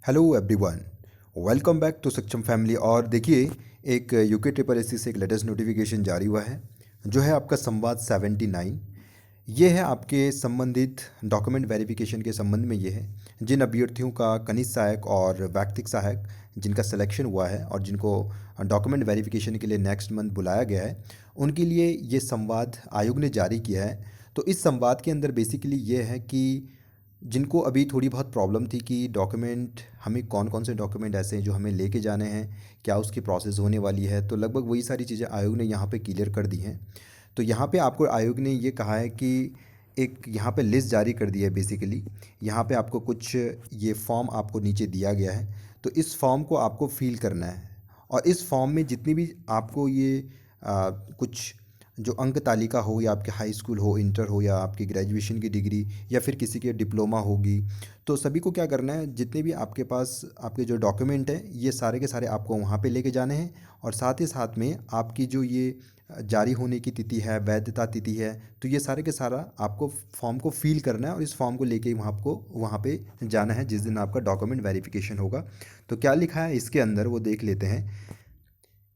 Hello everyone, welcome back to Saksham family. और देखिए, एक यूके ट्रिपल एस से एक लेटेस्ट नोटिफिकेशन जारी हुआ है जो है आपका संवाद 79। ये है आपके संबंधित डॉक्यूमेंट वेरिफिकेशन के संबंध में। ये है जिन अभ्यर्थियों का खनिज सहायक और वैक्तिक सहायक जिनका सिलेक्शन हुआ है और जिनको डॉक्यूमेंट वेरिफिकेशन के लिए नेक्स्ट मंथ बुलाया गया है, उनके लिए ये संवाद आयोग ने जारी किया है। तो इस संवाद के अंदर बेसिकली ये है कि जिनको अभी थोड़ी बहुत प्रॉब्लम थी कि डॉक्यूमेंट हमें कौन कौन से डॉक्यूमेंट ऐसे हैं जो हमें लेके जाने हैं, क्या उसकी प्रोसेस होने वाली है, तो लगभग वही सारी चीज़ें आयोग ने यहाँ पे क्लियर कर दी हैं। तो यहाँ पे आपको आयोग ने ये कहा है कि एक यहाँ पे लिस्ट जारी कर दी है बेसिकली। यहाँ पे आपको कुछ ये फॉर्म आपको नीचे दिया गया है, तो इस फॉर्म को आपको फिल करना है। और इस फॉर्म में जितनी भी आपको ये कुछ जो अंक तालिका हो, या आपके हाई स्कूल हो, इंटर हो, या आपकी ग्रेजुएशन की डिग्री, या फिर किसी के डिप्लोमा होगी, तो सभी को क्या करना है, जितने भी आपके पास आपके जो डॉक्यूमेंट हैं ये सारे के सारे आपको वहाँ पे लेके जाने हैं। और साथ ही साथ में आपकी जो ये जारी होने की तिथि है, वैधता तिथि है, तो ये सारे के सारा आपको फॉर्म को फिल करना है और इस फॉर्म को लेके ही वहाँ आपको वहाँ पे जाना है जिस दिन आपका डॉक्यूमेंट वेरिफिकेशन होगा। तो क्या लिखा है इसके अंदर वो देख लेते हैं।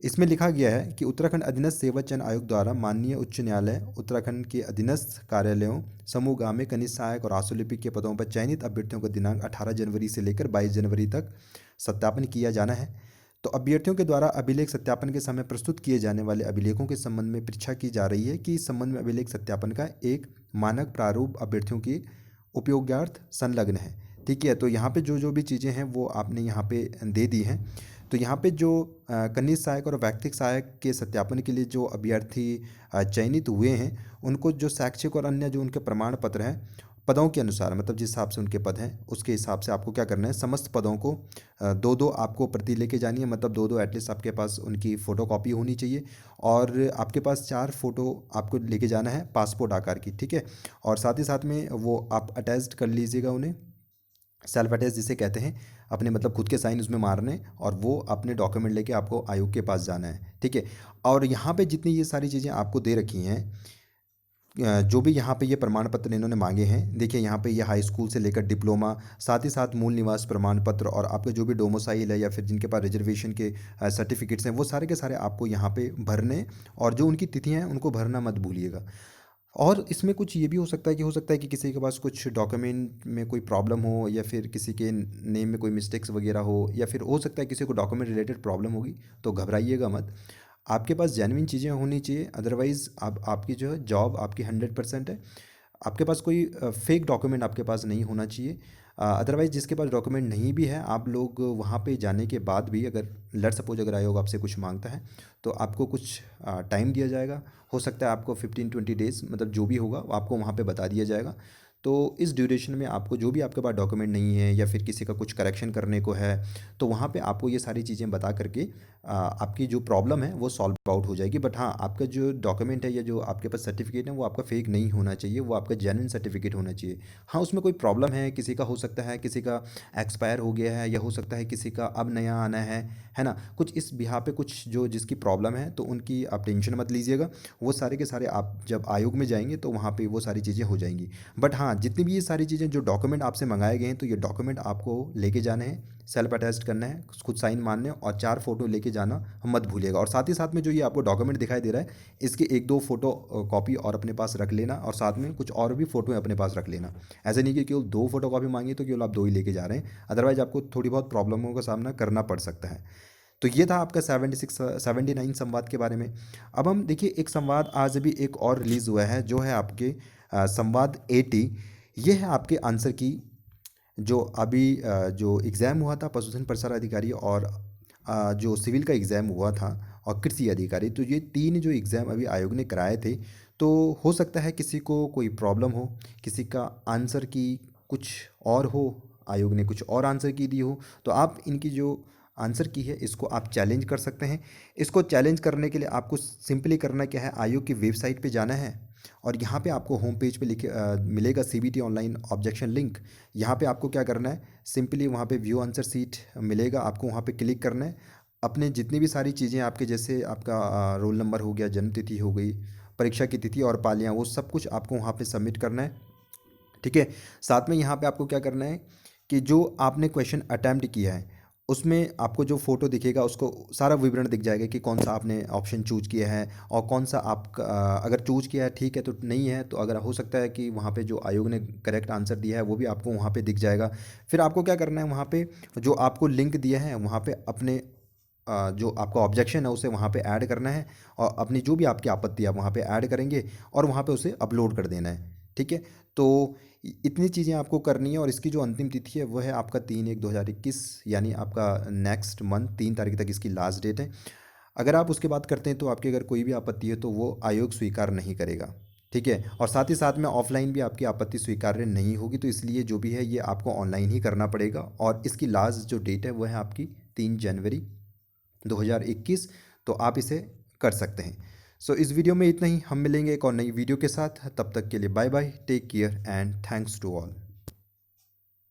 इसमें लिखा गया है कि उत्तराखंड अधीनस्थ सेवा चयन आयोग द्वारा माननीय उच्च न्यायालय उत्तराखंड के अधीनस्थ कार्यालयों समूह गांव में खनिज सहायक और आशुलिपिक के पदों पर चयनित अभ्यर्थियों का दिनांक 18 जनवरी से लेकर 22 जनवरी तक सत्यापन किया जाना है। तो अभ्यर्थियों के द्वारा अभिलेख सत्यापन के समय प्रस्तुत किए जाने वाले अभिलेखों के संबंध में परीक्षा की जा रही है कि इस संबंध में अभिलेख सत्यापन का एक मानक प्रारूप अभ्यर्थियों की उपयोगार्थ संलग्न है। ठीक है, तो यहाँ पे जो जो भी चीज़ें हैं वो आपने यहाँ पे दे दी हैं। तो यहाँ पे जो खनिज सहायक और वैक्तिक सहायक के सत्यापन के लिए जो अभ्यर्थी चयनित हुए हैं, उनको जो शैक्षिक और अन्य जो उनके प्रमाण पत्र हैं, पदों के अनुसार, मतलब जिस हिसाब से उनके पद हैं उसके हिसाब से आपको क्या करना है, समस्त पदों को दो दो आपको प्रति लेके जानी है। मतलब दो दो एटलीस्ट आपके पास उनकी फ़ोटो कॉपी होनी चाहिए। और आपके पास 4 फ़ोटो आपको लेके जाना है पासपोर्ट आकार की। ठीक है, और साथ ही साथ में वो आप अटैच्ड कर लीजिएगा उन्हें, सेल्फ अटैच जिसे कहते हैं, अपने मतलब खुद के साइन उसमें मारने, और वो अपने डॉक्यूमेंट लेके आपको आयोग के पास जाना है। ठीक है, और यहाँ पे जितनी ये सारी चीज़ें आपको दे रखी हैं, जो भी यहाँ पे ये प्रमाण पत्र इन्होंने मांगे हैं, देखिए यहाँ पे ये हाई स्कूल से लेकर डिप्लोमा, साथ ही साथ मूल निवास प्रमाण पत्र, और आपके जो भी डोमिसाइल है या फिर जिनके पास रिजर्वेशन के सर्टिफिकेट्स हैं, वो सारे के सारे आपको यहाँ पे भरने। और जो उनकी तिथियाँ हैं उनको भरना मत भूलिएगा। और इसमें कुछ ये भी हो सकता है कि किसी के पास कुछ डॉक्यूमेंट में कोई प्रॉब्लम हो, या फिर किसी के नेम में कोई मिस्टेक्स वगैरह हो, या फिर हो सकता है किसी को डॉक्यूमेंट रिलेटेड प्रॉब्लम होगी। तो घबराइएगा मत, आपके पास जेन्युइन चीज़ें होनी चाहिए। अदरवाइज़ आप आपकी जो है जॉब आपकी 100% है। आपके पास कोई फेक डॉक्यूमेंट आपके पास नहीं होना चाहिए। अदरवाइज़ जिसके पास डॉक्यूमेंट नहीं भी है, आप लोग वहाँ पे जाने के बाद भी अगर लेट सपोज अगर आयोग आपसे कुछ मांगता है, तो आपको कुछ टाइम दिया जाएगा। हो सकता है आपको 15-20 डेज़, मतलब जो भी होगा वो आपको वहाँ पे बता दिया जाएगा। तो इस ड्यूरेशन में आपको जो भी आपके पास डॉक्यूमेंट नहीं है, या फिर किसी का कुछ करेक्शन करने को है, तो वहाँ पे आपको ये सारी चीज़ें बता करके आपकी जो प्रॉब्लम है वो सॉल्व आउट हो जाएगी। बट हाँ, आपका जो डॉक्यूमेंट है या जो आपके पास सर्टिफिकेट है वो आपका फेक नहीं होना चाहिए, वो आपका जेन्युइन सर्टिफिकेट होना चाहिए। हाँ, उसमें कोई प्रॉब्लम है, किसी का हो सकता है किसी का एक्सपायर हो गया है, या हो सकता है किसी का अब नया आना है ना, कुछ इस बिहा पे कुछ जो जिसकी प्रॉब्लम है, तो उनकी आप टेंशन मत लीजिएगा। वो सारे के सारे आप जब आयोग में जाएंगे तो वहाँ पे वो सारी चीज़ें हो जाएंगी। बट हाँ, जितनी भी ये सारी चीज़ें जो डॉक्यूमेंट आपसे मंगाए गए हैं, तो ये डॉक्यूमेंट आपको लेके जाने हैं, सेल्फ अटेस्ट करना है, खुद साइन मारने हैं, और 4 फोटो लेके जाना मत भूलिएगा। और साथ ही साथ में जो ये आपको डॉक्यूमेंट दिखाई दे रहा है, इसके एक दो फोटो कॉपी और अपने पास रख लेना, और साथ में कुछ और भी फोटो अपने पास रख लेना। ऐसे नहीं कि केवल 2 फोटो कॉपी मांगी तो केवल आप 2 ही लेके जा रहे हैं, अदरवाइज आपको थोड़ी बहुत प्रॉब्लमों का सामना करना पड़ सकता है। तो ये था आपका 79 संवाद के बारे में। अब हम देखिए, एक संवाद आज अभी एक और रिलीज़ हुआ है जो है आपके संवाद 80। ये है आपके आंसर की, जो अभी जो एग्ज़ाम हुआ था पशुधन प्रसार अधिकारी, और जो सिविल का एग्ज़ाम हुआ था, और कृषि अधिकारी, तो ये 3 जो एग्ज़ाम अभी आयोग ने कराए थे। तो हो सकता है किसी को कोई प्रॉब्लम हो, किसी का आंसर की कुछ और हो, आयोग ने कुछ और आंसर की दी हो, तो आप इनकी जो आंसर की है इसको आप चैलेंज कर सकते हैं। इसको चैलेंज करने के लिए आपको सिंपली करना क्या है, आयोग की वेबसाइट पे जाना है, और यहाँ पे आपको होम पेज पे लिखे मिलेगा सीबीटी ऑनलाइन ऑब्जेक्शन लिंक। यहाँ पे आपको क्या करना है, सिंपली वहाँ पे व्यू आंसर सीट मिलेगा, आपको वहाँ पे क्लिक करना है। अपने जितनी भी सारी चीज़ें आपके, जैसे आपका रोल नंबर हो गया, जन्म तिथि हो गई, परीक्षा की तिथि और पालियाँ, वो सब कुछ आपको वहाँ पे सबमिट करना है। ठीक है, साथ में यहाँ पे आपको क्या करना है कि जो आपने क्वेश्चन अटेम्प्ट किया है उसमें आपको जो फ़ोटो दिखेगा उसको सारा विवरण दिख जाएगा कि कौन सा आपने ऑप्शन चूज किया है और कौन सा आप अगर चूज किया है ठीक है तो नहीं है तो अगर हो सकता है कि वहाँ पे जो आयोग ने करेक्ट आंसर दिया है वो भी आपको वहाँ पे दिख जाएगा। फिर आपको क्या करना है, वहाँ पे जो आपको लिंक दिया है वहाँ पे अपने जो आपका ऑब्जेक्शन है उसे वहाँ पे ऐड करना है और अपनी जो भी आपकी आपत्ति है वहाँ पे ऐड करेंगे और वहाँ पे उसे अपलोड कर देना है। ठीक है, तो इतनी चीज़ें आपको करनी है और इसकी जो अंतिम तिथि है वो है आपका 3/1/2021, यानी आपका नेक्स्ट मंथ 3 तारीख तक इसकी लास्ट डेट है। अगर आप उसके बाद करते हैं तो आपकी अगर कोई भी आपत्ति है तो वो आयोग स्वीकार नहीं करेगा। ठीक है, और साथ ही साथ में ऑफलाइन भी आपकी आपत्ति स्वीकार्य नहीं होगी, तो इसलिए जो भी है ये आपको ऑनलाइन ही करना पड़ेगा और इसकी लास्ट जो डेट है वो है आपकी 3 जनवरी 2021। तो आप इसे कर सकते हैं। सो इस वीडियो में इतना ही, हम मिलेंगे एक और नई वीडियो के साथ, तब तक के लिए bye bye, take care and thanks to all.